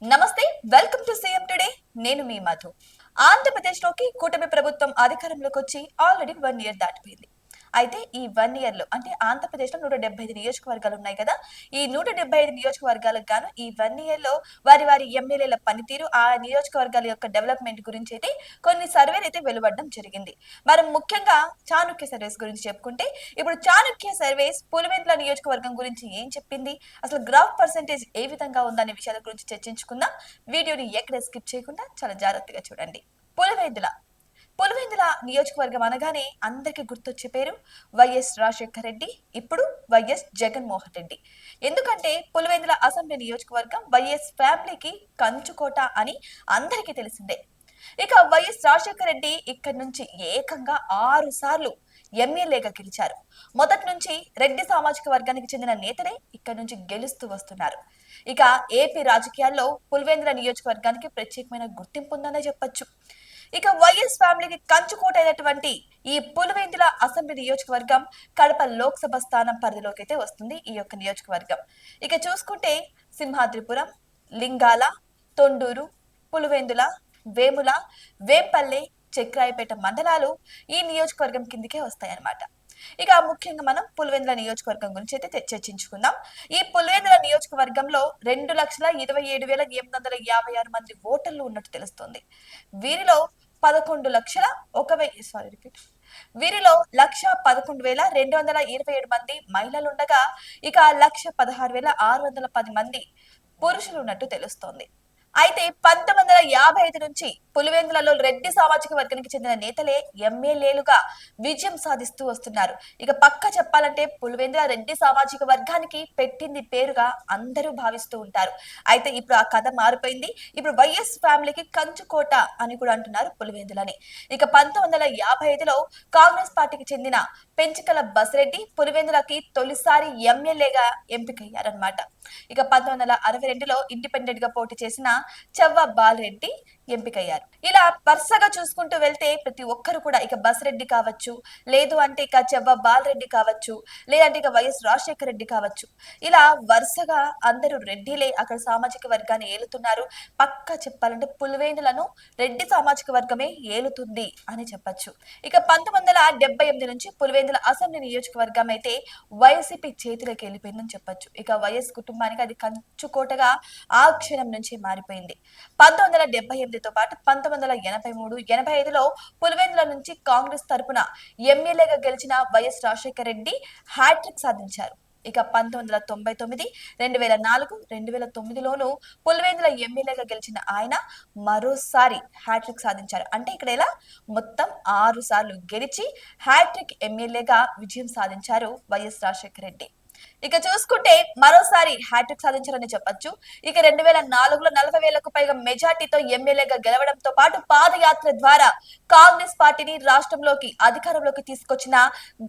నమస్తే, welcome to CM today. నేను మీ మధు. ఆంధ్రప్రదేశ్లోకి కూటమి ప్రభుత్వం అధికారంలోకి వచ్చి ఆల్రెడీ 1 ఇయర్ దాటిపోయింది. అయితే ఈ 1 ఇయర్ లో అంటే ఆంధ్రప్రదేశ్లో 175 నియోజకవర్గాలు ఉన్నాయి కదా. ఈ 175 నియోజకవర్గాలకు గాను ఈ 1 ఇయర్ లో వారి వారి ఎమ్మెల్యేల పనితీరు, ఆ నియోజకవర్గాల యొక్క డెవలప్మెంట్ గురించి అయితే కొన్ని సర్వేలు అయితే వెలువడడం జరిగింది. మరి ముఖ్యంగా చాణక్య సర్వేస్ గురించి చెప్పుకుంటే, ఇప్పుడు చాణక్య సర్వేస్ పులివెందుల నియోజకవర్గం గురించి ఏం చెప్పింది, అసలు గ్రాఫ్ పర్సెంటేజ్ ఏ విధంగా ఉందనే విషయాల గురించి చర్చించుకుందాం. వీడియోని ఎక్కడ స్కిప్ చేయకుండా చాలా జాగ్రత్తగా చూడండి. పులివెందుల పులివెందుల నియోజకవర్గం అనగానే అందరికీ గుర్తొచ్చే పేరు వైఎస్ రాజశేఖర రెడ్డి, ఇప్పుడు వైఎస్ జగన్మోహన్ రెడ్డి. ఎందుకంటే పులివెందుల అసెంబ్లీ నియోజకవర్గం వైఎస్ ఫ్యామిలీకి కంచుకోట అని అందరికీ తెలిసిందే. ఇక వైఎస్ రాజశేఖర రెడ్డి ఇక్కడి నుంచి ఏకంగా 6 సార్లు ఎమ్మెల్యేగా గెలిచారు. మొదటి నుంచి రెడ్డి సామాజిక వర్గానికి చెందిన నేతలే ఇక్కడి నుంచి గెలుస్తూ వస్తున్నారు. ఇక ఏపీ రాజకీయాల్లో పులివెందుల నియోజకవర్గానికి ప్రత్యేకమైన గుర్తింపు ఉందనే చెప్పొచ్చు. ఇక వైఎస్ ఫ్యామిలీకి కంచుకోట అయినటువంటి ఈ పులివెందుల అసెంబ్లీ నియోజకవర్గం కడప లోక్సభ స్థానం పరిధిలోకి అయితే వస్తుంది ఈ యొక్క నియోజకవర్గం. ఇక చూసుకుంటే సింహాద్రిపురం, లింగాల, తొండూరు, పులివెందుల, వేముల, వేంపల్లె, చక్రాయపేట మండలాలు ఈ నియోజకవర్గం కిందికే వస్తాయన్నమాట. ఇక ముఖ్యంగా మనం పులివెందుల నియోజకవర్గం గురించి అయితే చర్చించుకుందాం. ఈ పులివెందుల నియోజకవర్గంలో 2,27,856 మంది ఓటర్లు ఉన్నట్టు తెలుస్తుంది. వీరిలో 1,11,227 మంది మహిళలు ఉండగా, ఇక 1,16,610 మంది పురుషులు ఉన్నట్టు తెలుస్తోంది. అయితే 1955 నుంచి పులివెందులలో రెడ్డి సామాజిక వర్గానికి చెందిన నేతలే ఎమ్మెల్యేలుగా విజయం సాధిస్తూ వస్తున్నారు. ఇక పక్క చెప్పాలంటే పులివెందుల రెడ్డి సామాజిక వర్గానికి పెట్టింది పేరుగా అందరూ భావిస్తూ ఉంటారు. అయితే ఇప్పుడు ఆ కథ మారిపోయింది. ఇప్పుడు వైఎస్ ఫ్యామిలీకి కంచుకోట అని కూడా అంటున్నారు పులివెందులని. ఇక 1955లో కాంగ్రెస్ పార్టీకి చెందిన పెంచికల బసిరెడ్డి పులివెందులకి తొలిసారి ఎమ్మెల్యేగా ఎంపికయ్యారన్నమాట. ఇక 1962లో ఇండిపెండెంట్ గా పోటీ చేసిన చెవ్వ బాలరెడ్డి ఎంపికయ్యారు. ఇలా వరుసగా చూసుకుంటూ వెళ్తే ప్రతి ఒక్కరు కూడా ఇక బసిరెడ్డి కావచ్చు, లేదు అంటే ఇక చెవ్వ బాలరెడ్డి కావచ్చు, లేదంటే ఇక వైఎస్ రాజశేఖర రెడ్డి కావచ్చు, ఇలా వరుసగా అందరూ రెడ్డిలే అక్కడ సామాజిక వర్గాన్ని ఏలుతున్నారు. పక్క చెప్పాలంటే పులివెందులను రెడ్డి సామాజిక వర్గమే ఏలుతుంది అని చెప్పొచ్చు. ఇక 1978 నుంచి పులివెందుల అసెంబ్లీ నియోజకవర్గం అయితే వైసీపీ చేతిలోకి వెళ్ళిపోయిందని చెప్పొచ్చు. ఇక వైఎస్ కుటుంబానికి అది కంచుకోటగా ఆ క్షణం నుంచి మారిపోయింది. 1978తో పాటు 1983, 85లో పులివెందుల నుంచి కాంగ్రెస్ తరపున ఎమ్మెల్యేగా గెలిచిన వైఎస్ రాజశేఖర రెడ్డి హ్యాట్రిక్ సాధించారు. ఇక 1999, 2004, 2009లోను పులివెందుల ఎమ్మెల్యేగా గెలిచిన ఆయన మరోసారి హ్యాట్రిక్ సాధించారు. అంటే ఇక్కడ ఇలా మొత్తం 6 సార్లు గెలిచి హ్యాట్రిక్ ఎమ్మెల్యేగా విజయం సాధించారు వైఎస్ రాజశేఖర రెడ్డి. ఇక చూసుకుంటే మరోసారి హ్యాట్రిక్ సాధించారని చెప్పొచ్చు. ఇక 2004లో 40,000కు పైగా మెజార్టీతో ఎమ్మెల్యేగా గెలవడంతో పాటు పాదయాత్ర ద్వారా కాంగ్రెస్ పార్టీని రాష్ట్రంలోకి అధికారంలోకి తీసుకొచ్చిన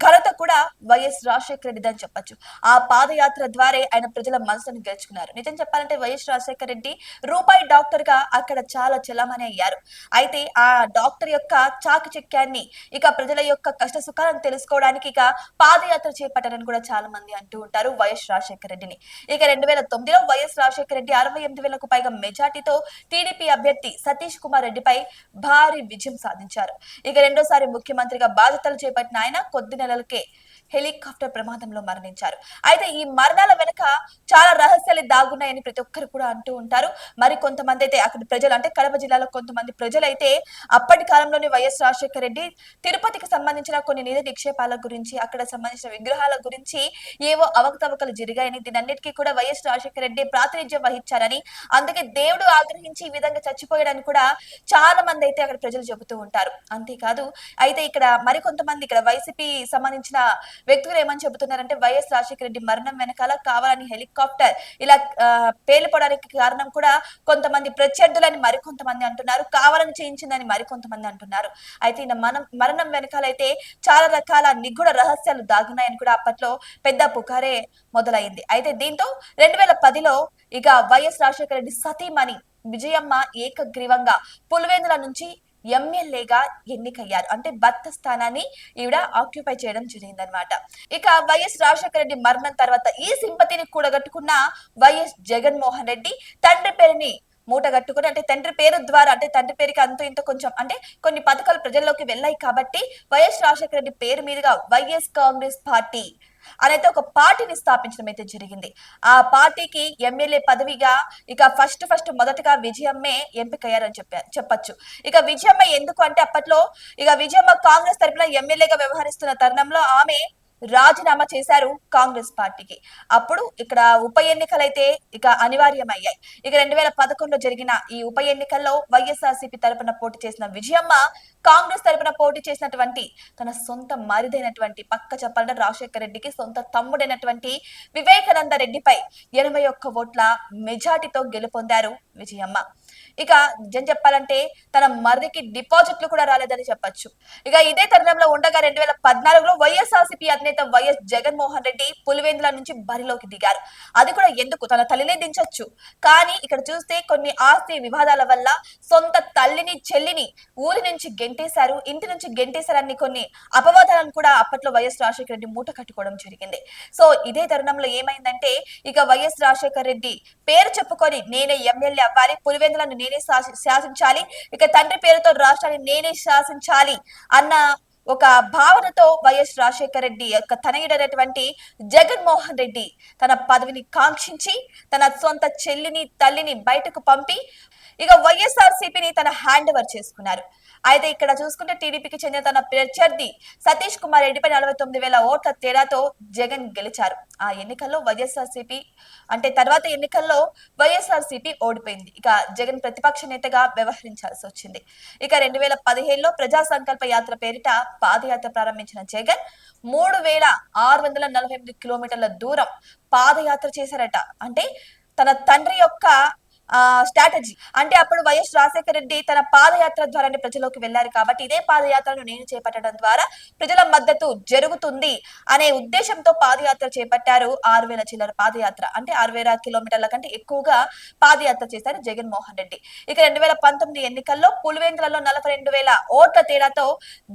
ఘనత కూడా వైఎస్ రాజశేఖర రెడ్డి అని చెప్పొచ్చు. ఆ పాదయాత్ర ద్వారా ఆయన ప్రజల మనసును గెలుచుకున్నారు. నిజం చెప్పాలంటే వైఎస్ రాజశేఖర రెడ్డి రూపాయి డాక్టర్ గా అక్కడ చాలా చలామణి అయ్యారు. అయితే ఆ డాక్టర్ యొక్క చాకచక్యాన్ని, ఇక ప్రజల యొక్క కష్ట సుఖాలను తెలుసుకోవడానికి ఇక పాదయాత్ర చేపట్టారని కూడా చాలా మంది అంటూ ఉంటారు వైఎస్ రాజశేఖర రెడ్డిని. ఇక 2009లో వైఎస్ రాజశేఖర రెడ్డి 68,000కు పైగా మెజార్టీతో టీడీపీ అభ్యర్థి సతీష్ కుమార్ రెడ్డిపై భారీ విజయం సాధించారు. ఇక రెండోసారి ముఖ్యమంత్రిగా బాధ్యతలు చేపట్టిన ఆయన కొద్ది నెలలకే హెలికాప్టర్ ప్రమాదంలో మరణించారు. అయితే ఈ మరణాల వెనుక చాలా రహస్యాలు దాగున్నాయని ప్రతి ఒక్కరు కూడా అంటూ ఉంటారు. మరి కొంతమంది అయితే అక్కడ ప్రజలు, అంటే కడప జిల్లాలో కొంతమంది ప్రజలైతే అప్పటి కాలంలోని వైఎస్ రాజశేఖర రెడ్డి తిరుపతికి సంబంధించిన కొన్ని నిధి నిక్షేపాల గురించి, అక్కడ సంబంధించిన విగ్రహాల గురించి ఏవో అవకతవకలు జరిగాయని, దీనన్నిటికీ కూడా వైఎస్ రాజశేఖర రెడ్డి ప్రాతినిధ్యం వహించారని, అందుకే దేవుడు ఆగ్రహించి ఈ విధంగా చచ్చిపోయాడని కూడా చాలా మంది అయితే అక్కడ ప్రజలు చెబుతూ ఉంటారు. అంతేకాదు, అయితే ఇక్కడ మరికొంతమంది ఇక్కడ వైసీపీ సంబంధించిన వ్యక్తులు ఏమని చెబుతున్నారంటే వైఎస్ రాజశేఖర రెడ్డి మరణం వెనకాల కావాలని హెలికాప్టర్ ఇలా పేలిపోవడానికి కారణం కూడా కొంతమంది ప్రత్యర్థులని మరికొంతమంది అంటున్నారు, కావాలని చేయించిందని మరికొంతమంది అంటున్నారు. అయితే ఈయన మరణం వెనకాలైతే చాలా రకాల నిగూఢ రహస్యాలు దాగున్నాయని కూడా అప్పట్లో పెద్ద పుకారే మొదలైంది. అయితే దీంతో 2010లో ఇక వైఎస్ రాజశేఖర రెడ్డి సతీమణి విజయమ్మ ఏకగ్రీవంగా పులివెందుల నుంచి ఎమ్మెల్యేగా ఎన్నికయ్యారు. అంటే భర్త స్థానాన్ని ఈవిడ ఆక్యుపై చేయడం జరిగిందనమాట. ఇక వైఎస్ రాజశేఖర రెడ్డి మరణం తర్వాత ఈ సింపతిని కూడగట్టుకున్న వైఎస్ జగన్మోహన్ రెడ్డి తండ్రి పేరుని మూటగట్టుకుని అంటే తండ్రి పేరు ద్వారా అంటే తండ్రి పేరుకి అంత ఇంత కొంచెం అంటే కొన్ని పథకాలు ప్రజల్లోకి వెళ్ళాయి కాబట్టి వైఎస్ రాజశేఖర రెడ్డి పేరు మీదుగా వైఎస్ కాంగ్రెస్ పార్టీ అనేది ఒక పార్టీని స్థాపించడం అయితే జరిగింది. ఆ పార్టీకి ఎమ్మెల్యే పదవిగా ఇక ఫస్ట్ మొదటగా విజయమ్మే ఎంపికయ్యారని చెప్పొచ్చు. ఇక విజయమ్మ ఎందుకు అంటే అప్పట్లో ఇక విజయమ్మ కాంగ్రెస్ తరపున ఎమ్మెల్యేగా వ్యవహరిస్తున్న తరుణంలో ఆమె రాజీనామా చేశారు కాంగ్రెస్ పార్టీకి. అప్పుడు ఇక్కడ ఉప ఎన్నికలైతే ఇక అనివార్యమయ్యాయి. ఇక 2011లో జరిగిన ఈ ఉప ఎన్నికల్లో వైఎస్ఆర్సీపీ తరపున పోటీ చేసిన విజయమ్మ కాంగ్రెస్ తరపున పోటీ చేసినటువంటి తన సొంత మరిదైనటువంటి పక్క చెప్పాలంటే రాజశేఖర రెడ్డికి సొంత తమ్ముడైనటువంటి వివేకానంద రెడ్డిపై 81 ఓట్ల మెజార్టీతో గెలుపొందారు విజయమ్మ. ఇక నిజం చెప్పాలంటే తన మరిదికి డిపాజిట్లు కూడా రాలేదని చెప్పొచ్చు. ఇక ఇదే తరుణంలో ఉండగా 2014లో వైఎస్ఆర్సీపీ అధినేత వైఎస్ జగన్మోహన్ రెడ్డి పులివెందుల నుంచి బరిలోకి దిగారు. అది కూడా ఎందుకు తన తల్లినే దించొచ్చు, కానీ ఇక్కడ చూస్తే కొన్ని ఆస్తి వివాదాల వల్ల సొంత తల్లిని చెల్లిని ఊరి నుంచి గెంటేశారు, ఇంటి నుంచి గెంటేశారని కొన్ని అపవాదాలను కూడా అప్పట్లో వైఎస్ రాజశేఖర రెడ్డి మూట కట్టుకోవడం జరిగింది. సో ఇదే తరుణంలో ఏమైందంటే ఇక వైఎస్ రాజశేఖర రెడ్డి పేరు చెప్పుకొని నేనే ఎమ్మెల్యే అవ్వాలి, పులివెందులను నేనే శాసించాలి, ఇక తండ్రి పేరుతో రాష్ట్రాన్ని నేనే శాసించాలి అన్న ఒక భావనతో వైఎస్ రాజశేఖర రెడ్డి యొక్క తనయుడైనటువంటి జగన్మోహన్ రెడ్డి తన పదవిని కాంక్షించి తన సొంత చెల్లిని తల్లిని బయటకు పంపి ఇక వైఎస్ఆర్సీపీని తన హ్యాండ్ ఓవర్ చేసుకున్నారు. అయితే ఇక్కడ చూసుకుంటే టీడీపీకి చెందిన తన ప్రత్యర్థి సతీష్ కుమార్ రెడ్డిపై 49,000 ఓట్ల తేడాతో జగన్ గెలిచారు. ఆ ఎన్నికల్లో వైఎస్ఆర్సీపీ అంటే తర్వాత ఎన్నికల్లో వైఎస్ఆర్సీపీ ఓడిపోయింది. ఇక జగన్ ప్రతిపక్ష నేతగా వ్యవహరించాల్సి వచ్చింది. ఇక 2017లో ప్రజా సంకల్ప యాత్ర పేరిట పాదయాత్ర ప్రారంభించిన జగన్ 3,648 కిలోమీటర్ల దూరం పాదయాత్ర చేశారట. అంటే తన తండ్రి యొక్క స్ట్రాటజీ అంటే అప్పుడు వైఎస్ రాజశేఖర రెడ్డి తన పాదయాత్ర ద్వారానే ప్రజలోకి వెళ్లారు కాబట్టి ఇదే పాదయాత్రను నేను చేపట్టడం ద్వారా ప్రజల మద్దతు జరుగుతుంది అనే ఉద్దేశంతో పాదయాత్ర చేపట్టారు. 6,000 చిల్లర పాదయాత్ర అంటే 6,000 కిలోమీటర్ల కంటే ఎక్కువగా పాదయాత్ర చేశారు జగన్మోహన్ రెడ్డి. ఇక 2019 ఎన్నికల్లో పులివెందులలో 42,000 ఓట్ల తేడాతో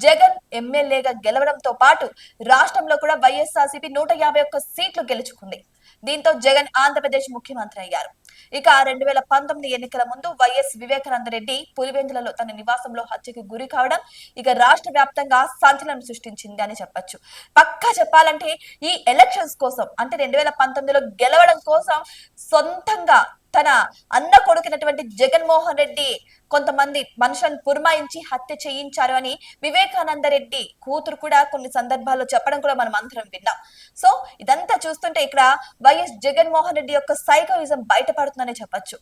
జగన్ ఎమ్మెల్యేగా గెలవడంతో పాటు రాష్ట్రంలో కూడా వైఎస్ఆర్సీపీ 151 సీట్లు గెలుచుకుంది. దీంతో జగన్ ఆంధ్రప్రదేశ్ ముఖ్యమంత్రి అయ్యారు. ఇక 2019 ఎన్నికల ముందు వైఎస్ వివేకానంద రెడ్డి పులివెందులలో తన నివాసంలో హత్యకు గురి కావడం ఇక రాష్ట్ర వ్యాప్తంగా సంచలనం సృష్టించింది అని చెప్పొచ్చు. పక్కా చెప్పాలంటే ఈ ఎలక్షన్స్ కోసం అంటే 2019లో గెలవడం కోసం సొంతంగా తన అన్న కొడుకునటువంటి జగన్మోహన్ రెడ్డి కొంతమంది మనుషులను పురమాయించి హత్య చేయించారు అని వివేకానంద రెడ్డి కూతురు కూడా కొన్ని సందర్భాల్లో చెప్పడం కూడా మనం అందరం విన్నాం. సో ఇదంతా చూస్తుంటే ఇక్కడ వైఎస్ జగన్మోహన్ రెడ్డి యొక్క సైకోయిజం బయటపడుతుందని చెప్పొచ్చు.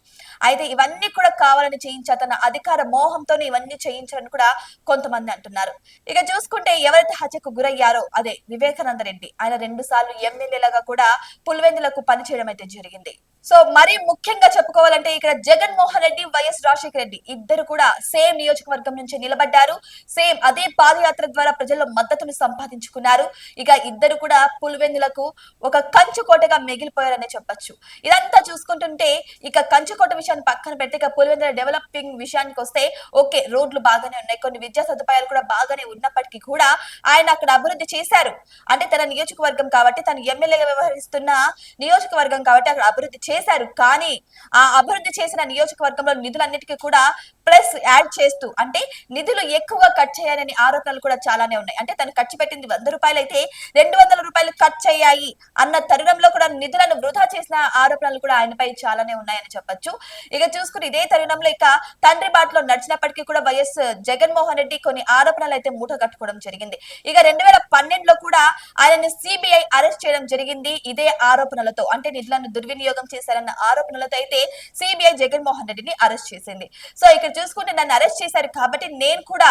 అయితే ఇవన్నీ కూడా కావాలని చేయించారు, తన అధికార మోహంతోనే ఇవన్నీ చేయించారని కూడా కొంతమంది అంటున్నారు. ఇక చూసుకుంటే ఎవరైతే హత్యకు గురయ్యారో అదే వివేకానంద రెడ్డి, ఆయన 2 సార్లు ఎమ్మెల్యేలుగా కూడా పులివెందులకు పనిచేయడం అయితే జరిగింది. సో మరి ముఖ్యంగా చెప్పుకోవాలంటే ఇక్కడ జగన్మోహన్ రెడ్డి వైఎస్ రాజశేఖర రెడ్డి ఇద్దరు కూడా సేమ్ నియోజకవర్గం నుంచి నిలబడ్డారు. సేమ్ అదే పాదయాత్ర ద్వారా ప్రజల్లో మద్దతును సంపాదించుకున్నారు. ఇక ఇద్దరు కూడా పులివెందులకు ఒక కంచుకోటగా మిగిలిపోయారనే చెప్పొచ్చు. ఇదంతా చూసుకుంటుంటే ఇక కంచుకోట విషయాన్ని పక్కన పెడితే ఇక పులివెందుల డెవలపింగ్ విషయానికి వస్తే ఓకే, రోడ్లు బాగానే ఉన్నాయి, కొన్ని విద్యా సదుపాయాలు కూడా బాగానే ఉన్నప్పటికీ కూడా ఆయన అక్కడ అభివృద్ధి చేశారు. అంటే తన నియోజకవర్గం కాబట్టి తను ఎమ్మెల్యేగా వ్యవహరిస్తున్న నియోజకవర్గం కాబట్టి అక్కడ అభివృద్ధి చేశారు. కానీ ఆ అభివృద్ధి చేసిన నియోజకవర్గంలో నిధులన్నిటికీ కూడా ప్లస్ యాడ్ చేస్తూ అంటే నిధులు ఎక్కువగా కట్ చేయాలనే ఆరోపణలు కూడా చాలానే ఉన్నాయి. అంటే తను ఖర్చు పెట్టింది 100 రూపాయలు అయితే 200 రూపాయలు ఖర్చు అయ్యాయి అన్న తరుణంలో కూడా నిధులను వృధా చేసిన ఆరోపణలు కూడా ఆయనపై చాలానే ఉన్నాయని చెప్పొచ్చు. ఇక చూసుకుని ఇదే తరుణంలో ఇక తండ్రి బాటలో నడిచినప్పటికీ కూడా వైఎస్ జగన్మోహన్ రెడ్డి కొన్ని ఆరోపణలు అయితే మూట కట్టుకోవడం జరిగింది. ఇక 2012లో కూడా ఆయనను సిబిఐ అరెస్ట్ చేయడం జరిగింది ఇదే ఆరోపణలతో. అంటే నిధులను దుర్వినియోగం చేశారన్న ఆరోపణలతో అయితే సిబిఐ జగన్మోహన్ రెడ్డిని అరెస్ట్ చేసింది. సో ఇక్కడ చూసుకుంటే నన్ను అరెస్ట్ చేశారు కాబట్టి నేను కూడా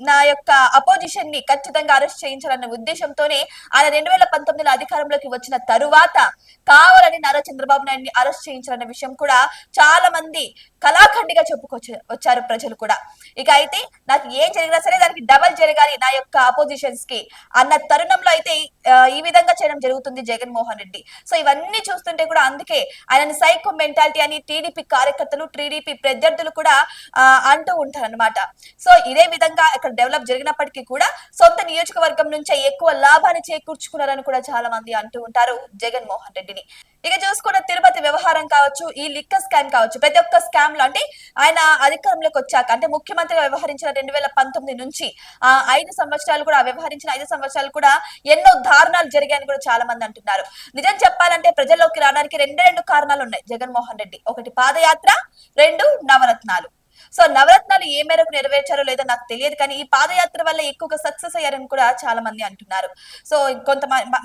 నా యొక్క అపోజిషన్ ని ఖచ్చితంగా అరెస్ట్ చేయించాలన్న ఉద్దేశంతోనే ఆయన 2019లో అధికారంలోకి వచ్చిన తరువాత కావాలని నారా చంద్రబాబు నాయుడిని అరెస్ట్ చేయించాలన్న విషయం కూడా చాలా మంది కళాఖండిగా వచ్చారు ప్రజలు కూడా. ఇక అయితే నాకు ఏం జరిగినా సరే దానికి డబల్ జరగాలి నా యొక్క అపోజిషన్స్ కి అన్న తరుణంలో అయితే ఈ విధంగా చేయడం జరుగుతుంది జగన్మోహన్ రెడ్డి. సో ఇవన్నీ చూస్తుంటే కూడా అందుకే ఆయనని సైకో మెంటాలిటీ అని టీడీపీ కార్యకర్తలు టీడీపీ ప్రత్యర్థులు కూడా కూడా అంటూ ఉంటారన్నమాట. సో ఇదే విధంగా ఇక్కడ డెవలప్ జరిగినప్పటికీ కూడా సొంత నియోజకవర్గం నుంచే ఎక్కువ లాభాన్ని చేకూర్చుకున్నారని కూడా చాలా మంది అంటూ ఉంటారు జగన్మోహన్ రెడ్డిని. ఇక చూసుకున్న తిరుపతి వ్యవహారం కావచ్చు, ఈ లిక్కర్ స్కామ్ కావచ్చు, ప్రతి ఒక్క స్కామ్ లో అంటే ఆయన అధికారంలోకి వచ్చాక అంటే ముఖ్యమంత్రిగా వ్యవహరించిన 2019 నుంచి 5 సంవత్సరాలు కూడా వ్యవహరించిన 5 సంవత్సరాలు కూడా ఎన్నో దారుణాలు జరిగాయని కూడా చాలా మంది అంటున్నారు. నిజం చెప్పాలంటే ప్రజల్లోకి రావడానికి రెండు కారణాలు ఉన్నాయి జగన్మోహన్ రెడ్డి. ఒకటి పాదయాత్ర, రెండు నవరత్నాలు. సో నవరత్నాలు ఏ మేరకు నెరవేర్చారో లేదో నాకు తెలియదు, కానీ ఈ పాదయాత్ర వల్ల ఎక్కువగా సక్సెస్ అయ్యారని కూడా చాలా మంది అంటున్నారు. సో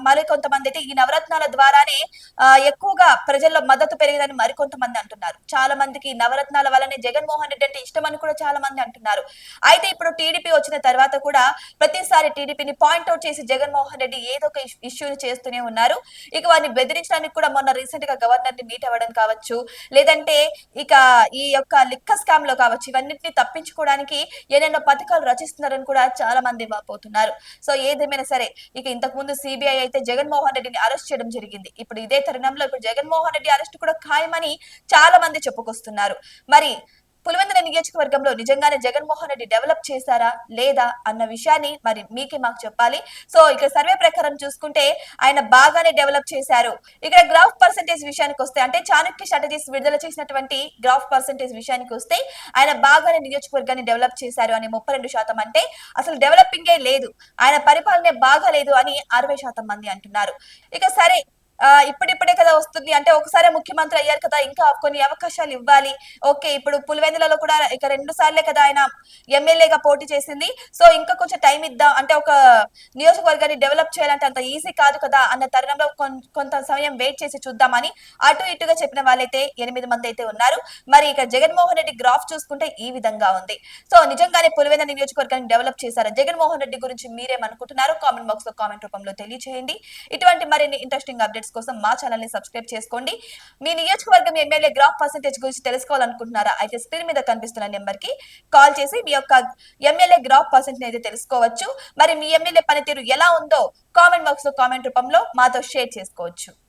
మరి కొంతమంది అయితే ఈ నవరత్నాల ద్వారానే ఎక్కువగా ప్రజల్లో మద్దతు పెరిగిందని మరికొంతమంది అంటున్నారు. చాలా మందికి ఈ నవరత్నాల వల్లనే జగన్మోహన్ రెడ్డి అంటే ఇష్టం అని కూడా చాలా మంది అంటున్నారు. అయితే ఇప్పుడు టీడీపీ వచ్చిన తర్వాత కూడా ప్రతిసారి టీడీపీని పాయింట్అవుట్ చేసి జగన్మోహన్ రెడ్డి ఏదో ఒక ఇష్యూని చేస్తూనే ఉన్నారు. ఇక వారిని బెదిరించడానికి కూడా మొన్న రీసెంట్ గా గవర్నర్ ని మీట్ అవ్వడం కావచ్చు, లేదంటే ఇక ఈ యొక్క లిక్క స్కామ్ లో కావచ్చు, ఇవన్నింటినీ తప్పించుకోవడానికి ఎన్నెన్నో పథకాలు రచిస్తున్నారని కూడా చాలా మంది వాపోతున్నారు. సో ఏదేమైనా సరే ఇక ఇంతకు ముందు సిబిఐ అయితే జగన్మోహన్ రెడ్డిని అరెస్ట్ చేయడం జరిగింది. ఇప్పుడు ఇదే తరుణంలో ఇప్పుడు జగన్మోహన్ రెడ్డి అరెస్ట్ కూడా ఖాయమని చాలా మంది చెప్పుకొస్తున్నారు. మరి పులివెందుల నియోజకవర్గంలో నిజంగానే జగన్మోహన్ రెడ్డి డెవలప్ చేశారా లేదా అన్న విషయాన్ని మరి మీకే మాకు చెప్పాలి. సో ఇక్కడ సర్వే ప్రకారం చూసుకుంటే ఆయన బాగానే డెవలప్ చేశారు. ఇక్కడ గ్రాఫ్ పర్సెంటేజ్ విషయానికి వస్తే అంటే చాణక్య స్ట్రాటజీస్ విడుదల చేసినటువంటి గ్రాఫ్ పర్సెంటేజ్ విషయానికి వస్తే ఆయన బాగానే నియోజకవర్గాన్ని డెవలప్ చేశారు అని 32%, అంటే అసలు డెవలపింగే లేదు, ఆయన పరిపాలనే బాగా లేదు అని 60% మంది అంటున్నారు. ఇక సరే ఇప్పుడిప్పుడే కదా వస్తుంది అంటే ఒకసారి ముఖ్యమంత్రి అయ్యారు కదా, ఇంకా కొన్ని అవకాశాలు ఇవ్వాలి. ఓకే, ఇప్పుడు పులివెందులలో కూడా ఇక 2 సార్లే కదా ఆయన ఎమ్మెల్యేగా పోటీ చేసింది. సో ఇంకా కొంచెం టైం ఇద్దాం అంటే ఒక నియోజకవర్గాన్ని డెవలప్ చేయాలంటే అంత ఈజీ కాదు కదా అన్న తరుణంలో కొంత సమయం వెయిట్ చేసి చూద్దామని అటు ఇటుగా చెప్పిన వాళ్ళైతే 8 మంది అయితే ఉన్నారు. మరి ఇక జగన్మోహన్ రెడ్డి గ్రాఫ్ చూసుకుంటే ఈ విధంగా ఉంది. సో నిజంగానే పులివెందుల నియోజకవర్గాన్ని డెవలప్ చేశారా? జగన్మోహన్ రెడ్డి గురించి మీరేమనుకుంటున్నారు? కామెంట్ బాక్స్ లో కామెంట్ రూపంలో తెలియజేయండి. ఇటువంటి మరిన్ని ఇంట్రెస్టింగ్ అప్డేట్స్ కోసం మా ఛానల్ ని సబ్స్క్రైబ్ చేసుకోండి. మీ నియోజకవర్గం ఎమ్మెల్యే గ్రాఫ్ పర్సెంటేజ్ గురించి తెలుసుకోవాలనుకుంటున్నారా? అయితే స్క్రీన్ మీద కనిపిస్తున్న నెంబర్ కి కాల్ చేసి మీ యొక్క ఎమ్మెల్యే గ్రాఫ్ పర్సెంటేజ్ అయితే తెలుసుకోవచ్చు. మరి మీ ఎమ్మెల్యే పనితీరు ఎలా ఉందో కామెంట్ బాక్స్ లో కామెంట్ రూపంలో మాతో షేర్ చేసుకోవచ్చు.